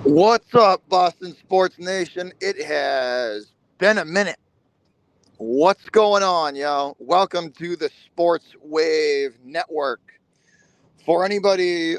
What's up, Boston Sports Nation? It has been a minute. What's going on, yo? Welcome to the Sports Wave Network. For anybody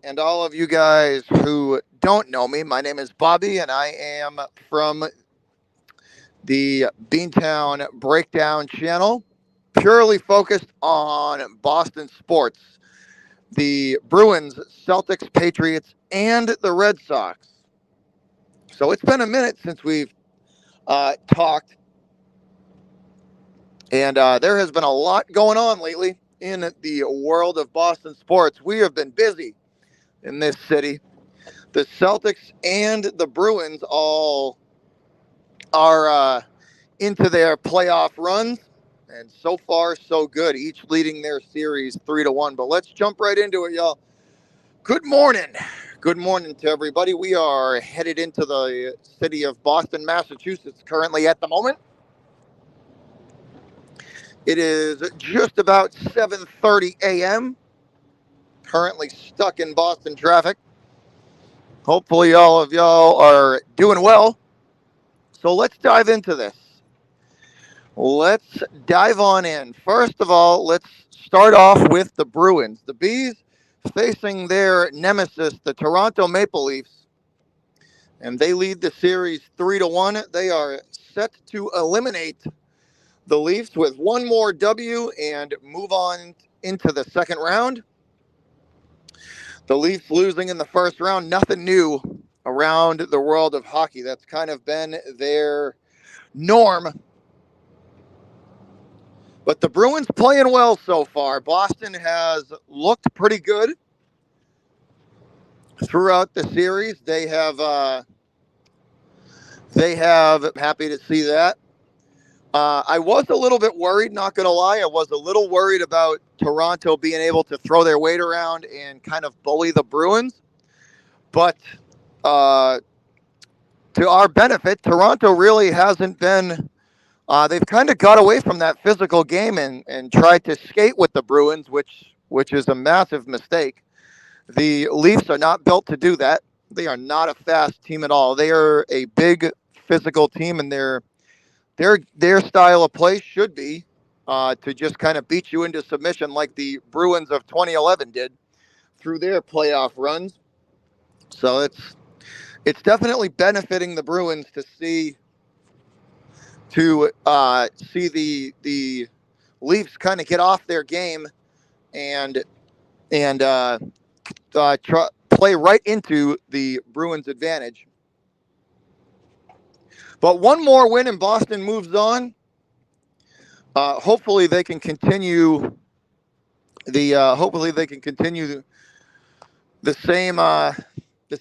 and all of you guys who don't know me, my name is Bobby, and I am from the BeanTown BreakDown channel, purely focused on Boston sports, the Bruins, Celtics, Patriots, and the Red Sox. So it's been a minute since we've talked. And there has been a lot going on lately in the world of Boston sports. We have been busy in this city. The Celtics and the Bruins all are into their playoff runs, and so far so good. Each leading their series 3-1. But let's jump right into it, y'all. Good morning. Good morning to everybody. We are headed into the city of Boston, Massachusetts, currently at the moment. It is just about 7:30 a.m. Currently stuck in Boston traffic. Hopefully, all of y'all are doing well. So let's dive into this. Let's dive on in. First of all, let's start off with the Bruins. The Bees facing their nemesis, the Toronto Maple Leafs, and they lead the series 3-1. They are set to eliminate the Leafs with one more W and move on into the second round. The Leafs losing in the first round, nothing new around the world of hockey. That's kind of been their norm. But the Bruins playing well so far. Boston has looked pretty good throughout the series. They have happy to see that. I was a little bit worried, not going to lie. I was a little worried about Toronto being able to throw their weight around and kind of bully the Bruins. But uh, to our benefit, Toronto really hasn't been. They've kind of got away from that physical game and tried to skate with the Bruins, which is a massive mistake. The Leafs are not built to do that. They are not a fast team at all. They are a big physical team, and their style of play should be to just kind of beat you into submission like the Bruins of 2011 did through their playoff runs. So it's definitely benefiting the Bruins to see the Leafs kind of get off their game and and play right into the Bruins' advantage. But one more win and Boston moves on. Hopefully they can continue the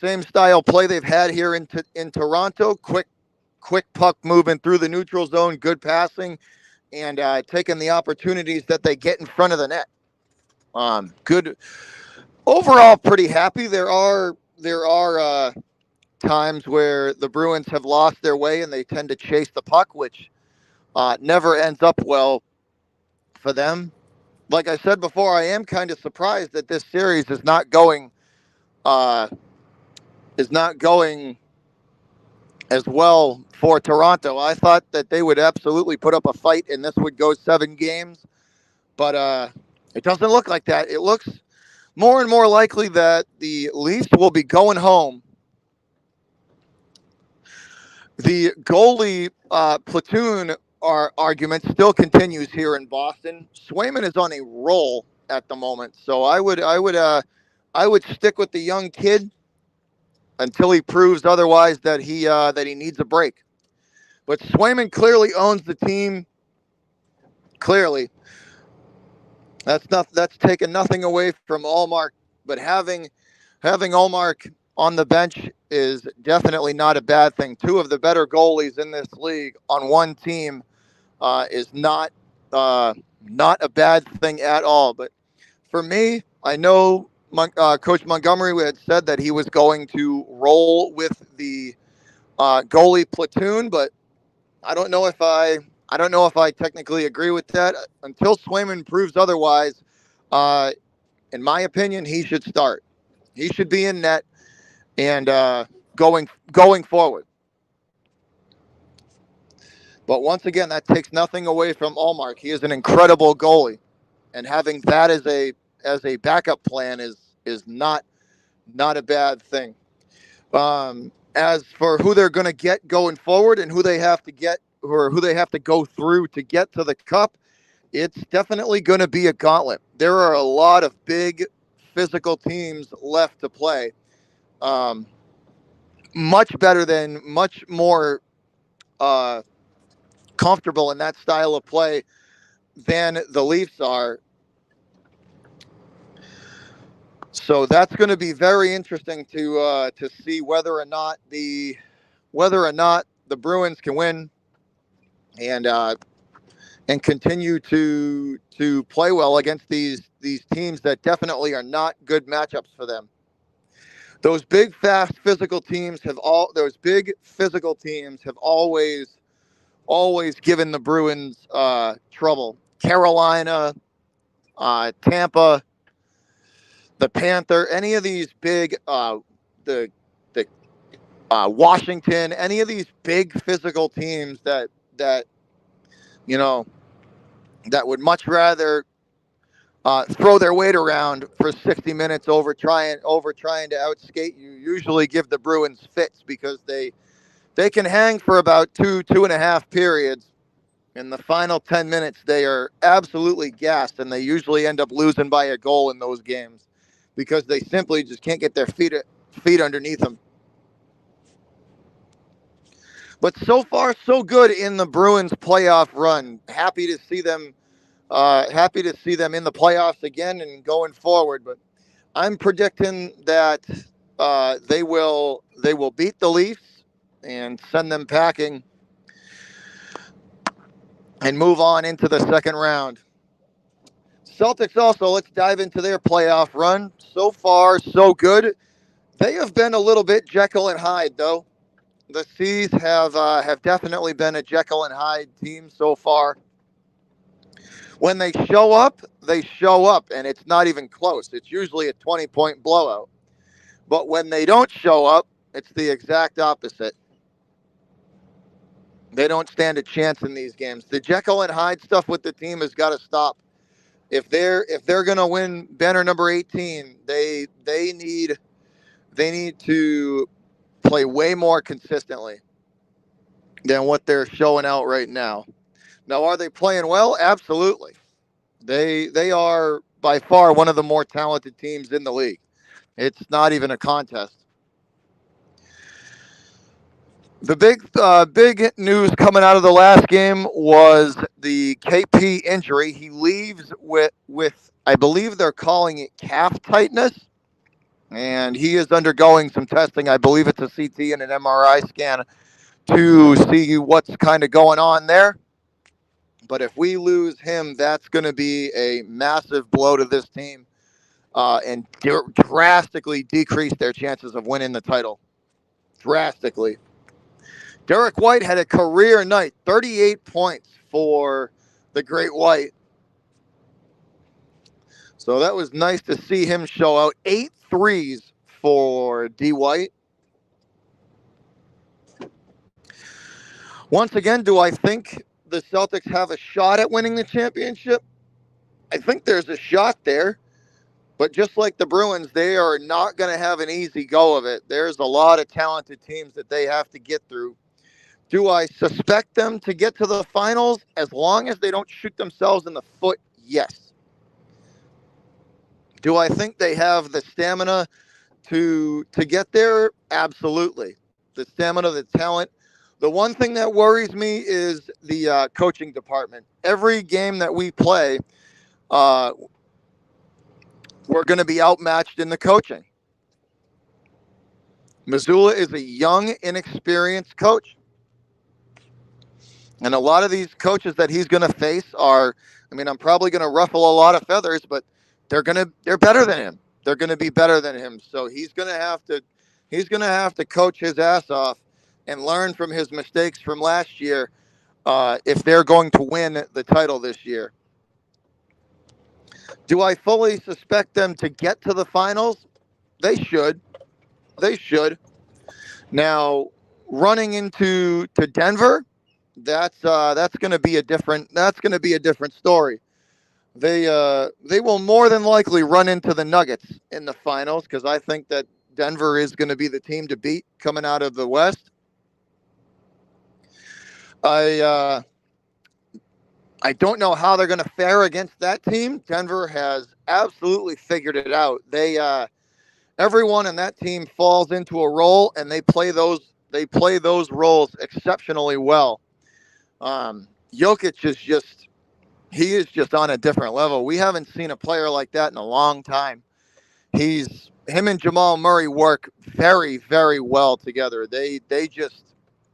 same style play they've had here in Toronto. Quick puck movement through the neutral zone, good passing, and taking the opportunities that they get in front of the net. Good overall, pretty happy. There are times where the Bruins have lost their way and they tend to chase the puck, which never ends up well for them. Like I said before, I am kind of surprised that this series uh, is not going as well for Toronto. I thought that they would absolutely put up a fight and this would go 7 games, but it doesn't look like that. It looks more and more likely that the Leafs will be going home. The goalie platoon argument still continues here in Boston. Swayman is on a roll at the moment, so I would stick with the young kid until he proves otherwise that he needs a break. But Swayman clearly owns the team. Clearly, that's taken nothing away from Allmark, but having Allmark on the bench is definitely not a bad thing. Two of the better goalies in this league on one team is not a bad thing at all. But for me, I know Coach Montgomery had said that he was going to roll with the goalie platoon, but I don't know if I technically agree with that. Until Swayman proves otherwise, in my opinion, he should start. He should be in net, and going forward. But once again, that takes nothing away from Allmark. He is an incredible goalie, and having that as a backup plan is not a bad thing. As for who they're going to get going forward and who they have to get or who they have to go through to get to the cup, it's definitely going to be a gauntlet. There are a lot of big physical teams left to play. Um, much more uh, comfortable in that style of play than the Leafs are. So that's going to be very interesting to see whether or not the Bruins can win and and continue to play well against these teams that definitely are not good matchups for them. Those big, fast, physical teams have always given the Bruins trouble. Carolina, Tampa, the Panther, any of these big, the Washington, any of these big physical teams that you know that would much rather throw their weight around for 60 minutes over trying to outskate you usually give the Bruins fits because they can hang for about two and a half periods. In the final 10 minutes, they are absolutely gassed, and they usually end up losing by a goal in those games because they simply just can't get their feet underneath them. But so far, so good in the Bruins playoff run. Happy to see them in the playoffs again and going forward. But I'm predicting that they will beat the Leafs and send them packing and move on into the second round. Celtics also, let's dive into their playoff run. So far, so good. They have been a little bit Jekyll and Hyde, though. The Seas have definitely been a Jekyll and Hyde team so far. When they show up, and it's not even close. It's usually a 20-point blowout. But when they don't show up, it's the exact opposite. They don't stand a chance in these games. The Jekyll and Hyde stuff with the team has got to stop. If they're gonna win banner number 18, they need to play way more consistently than what they're showing out right now. Now, are they playing well? Absolutely. They are by far one of the more talented teams in the league. It's not even a contest. The big news coming out of the last game was the KP injury. He leaves with I believe they're calling it calf tightness, and he is undergoing some testing. I believe it's a CT and an MRI scan to see what's kind of going on there. But if we lose him, that's going to be a massive blow to this team and drastically decrease their chances of winning the title. Drastically. Derek White had a career night, 38 points for the Great White. So that was nice to see him show out. 8 threes for D. White. Once again, do I think the Celtics have a shot at winning the championship? I think there's a shot there. But just like the Bruins, they are not going to have an easy go of it. There's a lot of talented teams that they have to get through. Do I suspect them to get to the finals as long as they don't shoot themselves in the foot? Yes. Do I think they have the stamina to get there? Absolutely. The stamina, the talent. The one thing that worries me is the coaching department. Every game that we play, we're going to be outmatched in the coaching. Missoula is a young, inexperienced coach. And a lot of these coaches that he's going to face are, I mean, I'm probably going to ruffle a lot of feathers, but they're better than him. They're going to be better than him. So he's going to have to coach his ass off and learn from his mistakes from last year if they're going to win the title this year. Do I fully suspect them to get to the finals? They should. They should. Now, running to Denver, that's going to be a different story. They will more than likely run into the Nuggets in the finals because I think that Denver is going to be the team to beat coming out of the West. I uh, I don't know how they're going to fare against that team. Denver has absolutely figured it out. Everyone in that team falls into a role and they play those roles exceptionally well. Jokic is just on a different level. We haven't seen a player like that in a long time. Him and Jamal Murray work very, very well together. They just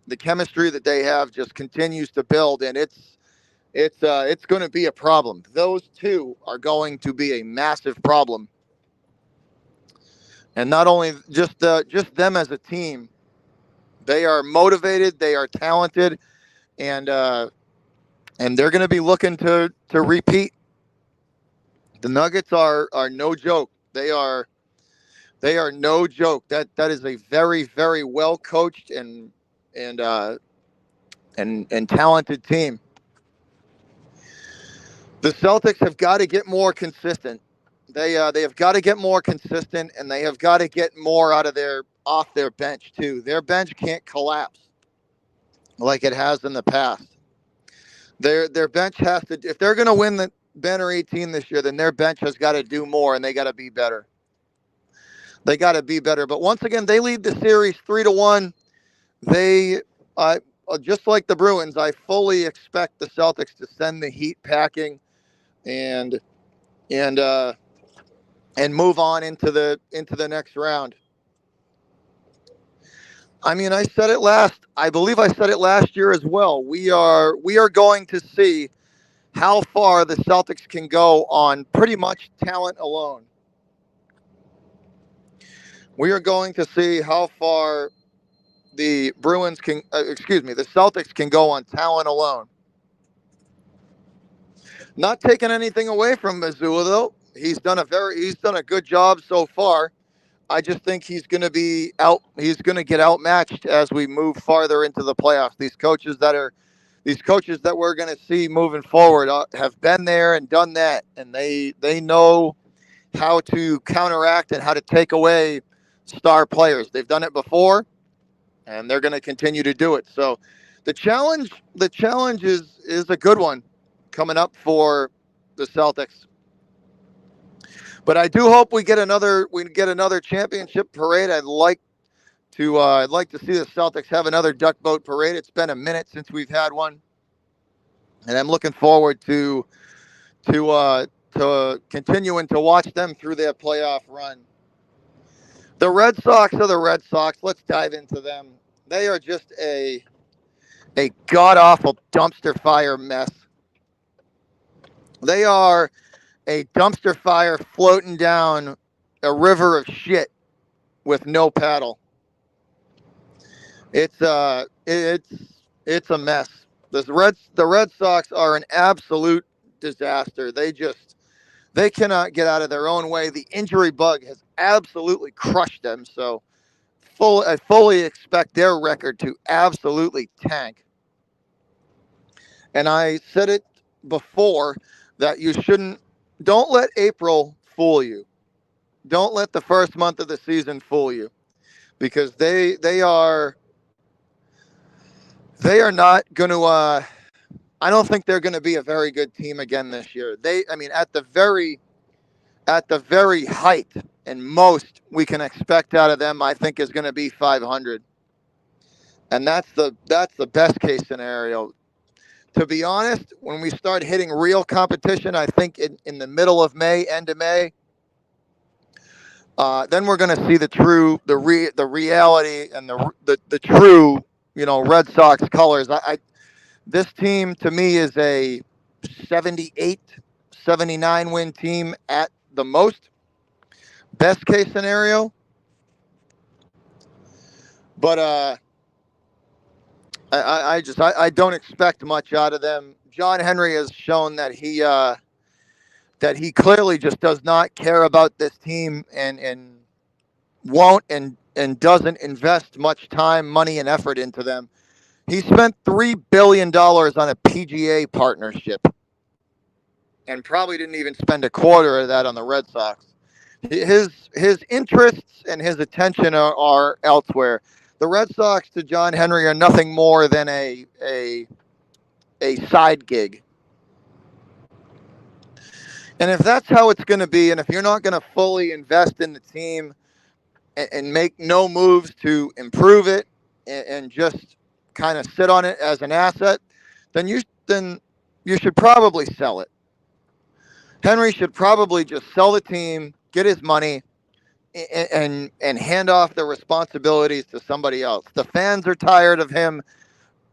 the chemistry that they have just continues to build, and it's going to be a problem. Those two are going to be a massive problem, and not only just them as a team, they are motivated, they are talented, and they're going to be looking to repeat. The Nuggets are no joke. They are no joke. That is a very, very well coached and and talented team. The Celtics have got to get more consistent. They have got to get more consistent, and they have got to get more out of their off their bench too. Their bench can't collapse like it has in the past. Their bench has to, if they're going to win the Banner 18 this year, then their bench has got to do more, and they got to be better. They got to be better. But once again, they lead the series 3-1. They, just like the Bruins, I fully expect the Celtics to send the Heat packing and and uh, and move on into the next round. I mean, I said it last. I believe I said it last year as well. We are going to see how far the Celtics can go on pretty much talent alone. We are going to see how far the Bruins can, the Celtics can go on talent alone. Not taking anything away from Missoula though. He's done a good job so far. I just think he's going to be out. He's going to get outmatched as we move farther into the playoffs. These coaches that we're going to see moving forward have been there and done that, and they know how to counteract and how to take away star players. They've done it before, and they're going to continue to do it. So, the challenge is a good one coming up for the Celtics. But I do hope we get another championship parade. I'd like to see the Celtics have another duck boat parade. It's been a minute since we've had one, and I'm looking forward to continuing to watch them through their playoff run. The Red Sox are the Red Sox. Let's dive into them. They are just a god awful dumpster fire mess. They are a dumpster fire floating down a river of shit with no paddle. It's a mess. The Red Sox are an absolute disaster. They cannot get out of their own way. The injury bug has absolutely crushed them. So I fully expect their record to absolutely tank. And I said it before that you shouldn't don't let April fool you. Don't let the first month of the season fool you because they are not going to. I don't think they're going to be a very good team again this year. I mean, at the very height and most we can expect out of them, I think is going to be 500, and that's the best case scenario. To be honest, when we start hitting real competition, I think in the middle of May, end of May, then we're going to see the reality and the true Red Sox colors. This team to me is a 78, 79 win team at the most, best case scenario. But I don't expect much out of them. John Henry has shown that he clearly just does not care about this team and won't and doesn't invest much time, money, and effort into them. He spent $3 billion on a PGA partnership and probably didn't even spend a quarter of that on the Red Sox. His interests and his attention are elsewhere. The Red Sox to John Henry are nothing more than a side gig. And if that's how it's going to be, and if you're not going to fully invest in the team and make no moves to improve it and just kind of sit on it as an asset, then you should probably sell it. Henry should probably just sell the team, get his money, and hand off the responsibilities to somebody else. The fans are tired of him.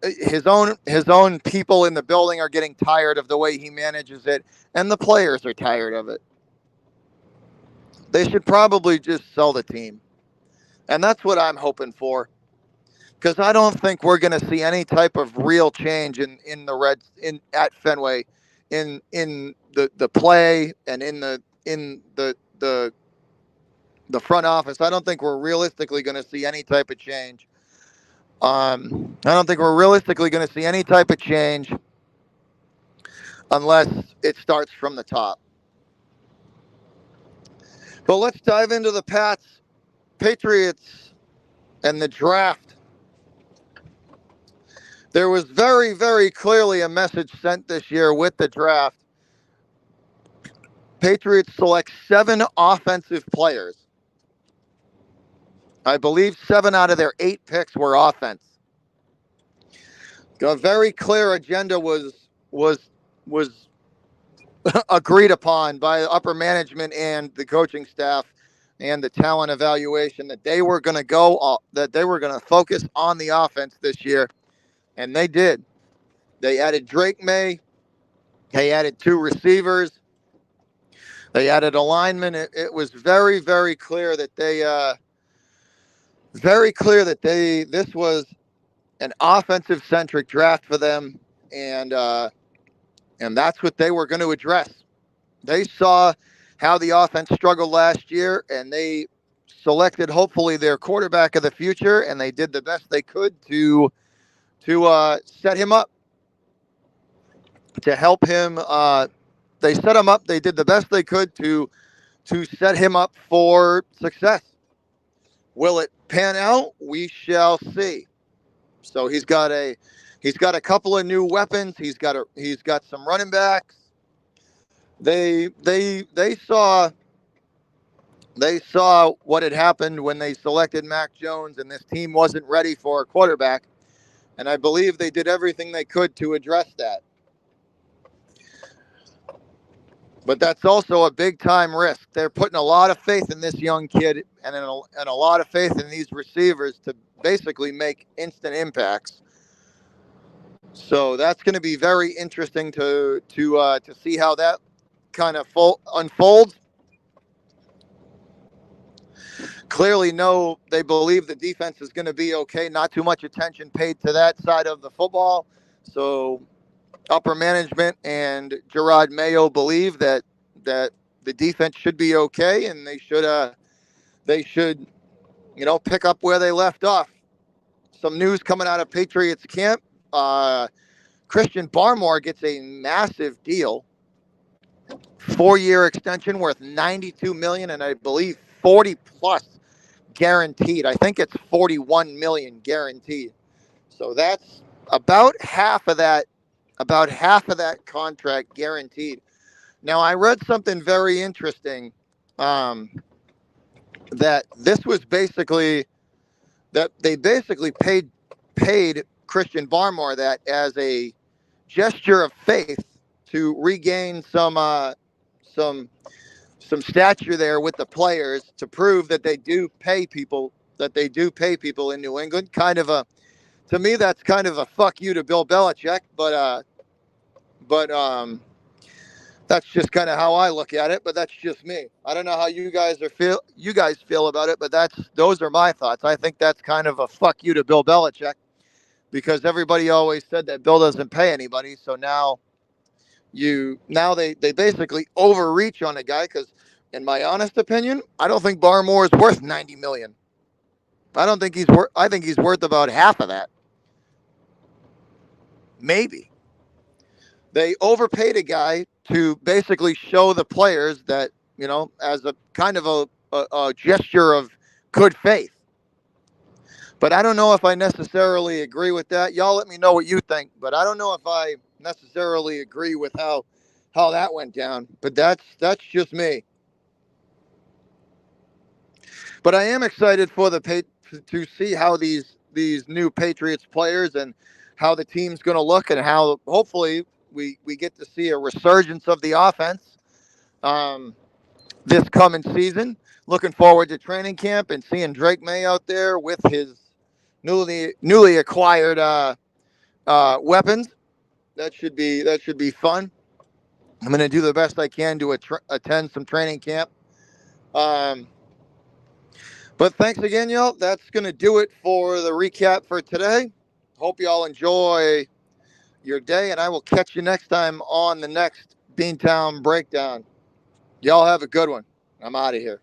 His own people in the building are getting tired of the way he manages it, and the players are tired of it. They should probably just sell the team. And that's what I'm hoping for. Because I don't think we're going to see any type of real change in the Reds at Fenway, in the play and in the front office. I don't think we're realistically going to see any type of change. I don't think we're realistically going to see any type of change unless it starts from the top. But let's dive into the Patriots, and the draft. There was very, very clearly a message sent this year with the draft. Patriots select 7 offensive players. I believe 7 out of their 8 picks were offense. A very clear agenda was agreed upon by upper management and the coaching staff and the talent evaluation that they were going to focus on the offense this year, and they did. They added Drake May. They added 2 receivers. They added a lineman. It was very, very clear that this was an offensive centric draft for them, and that's what they were going to address. They saw how the offense struggled last year, and they selected hopefully their quarterback of the future, and they did the best they could to set him up, to help him. They set him up. They did the best they could to set him up for success. Will it pan out? We shall see. So he's got a couple of new weapons. He's got some running backs. They saw what had happened when they selected Mac Jones, and this team wasn't ready for a quarterback. And I believe they did everything they could to address that. But that's also a big-time risk. They're putting a lot of faith in this young kid and a lot of faith in these receivers to basically make instant impacts. So that's going to be very interesting to see how that kind of unfolds. Clearly, they believe the defense is going to be okay. Not too much attention paid to that side of the football. So upper management and Gerard Mayo believe that the defense should be okay, and they should pick up where they left off. Some news coming out of Patriots camp. Christian Barmore gets a massive deal, 4-year extension worth $92 million, and I believe 40 plus guaranteed. I think it's 41 million guaranteed. So that's about half of that contract guaranteed. Now, I read something very interesting, that this was basically that they basically paid Christian Barmore that as a gesture of faith to regain some stature there with the players, to prove that they do pay people in New England. To me, that's kind of a fuck you to Bill Belichick, but that's just kind of how I look at it. But that's just me. I don't know how you guys feel about it, but those are my thoughts. I think that's kind of a fuck you to Bill Belichick, because everybody always said that Bill doesn't pay anybody. So now they basically overreach on a guy, because in my honest opinion, I don't think Barmore is worth $90 million. I don't think he's worth. I think he's worth about half of that. Maybe they overpaid a guy to basically show the players that, as a kind of a gesture of good faith. But I don't know if I necessarily agree with that. Y'all let me know what you think. But I don't know if I necessarily agree with how that went down. But that's just me. But I am excited for to see how these new Patriots players and how the team's going to look, and how hopefully we get to see a resurgence of the offense this coming season. Looking forward to training camp and seeing Drake May out there with his newly acquired weapons. That should be fun. I'm going to do the best I can to attend some training camp. Um, but thanks again, y'all. That's going to do it for the recap for today. Hope y'all enjoy your day, and I will catch you next time on the next BeanTown Breakdown. Y'all have a good one. I'm out of here.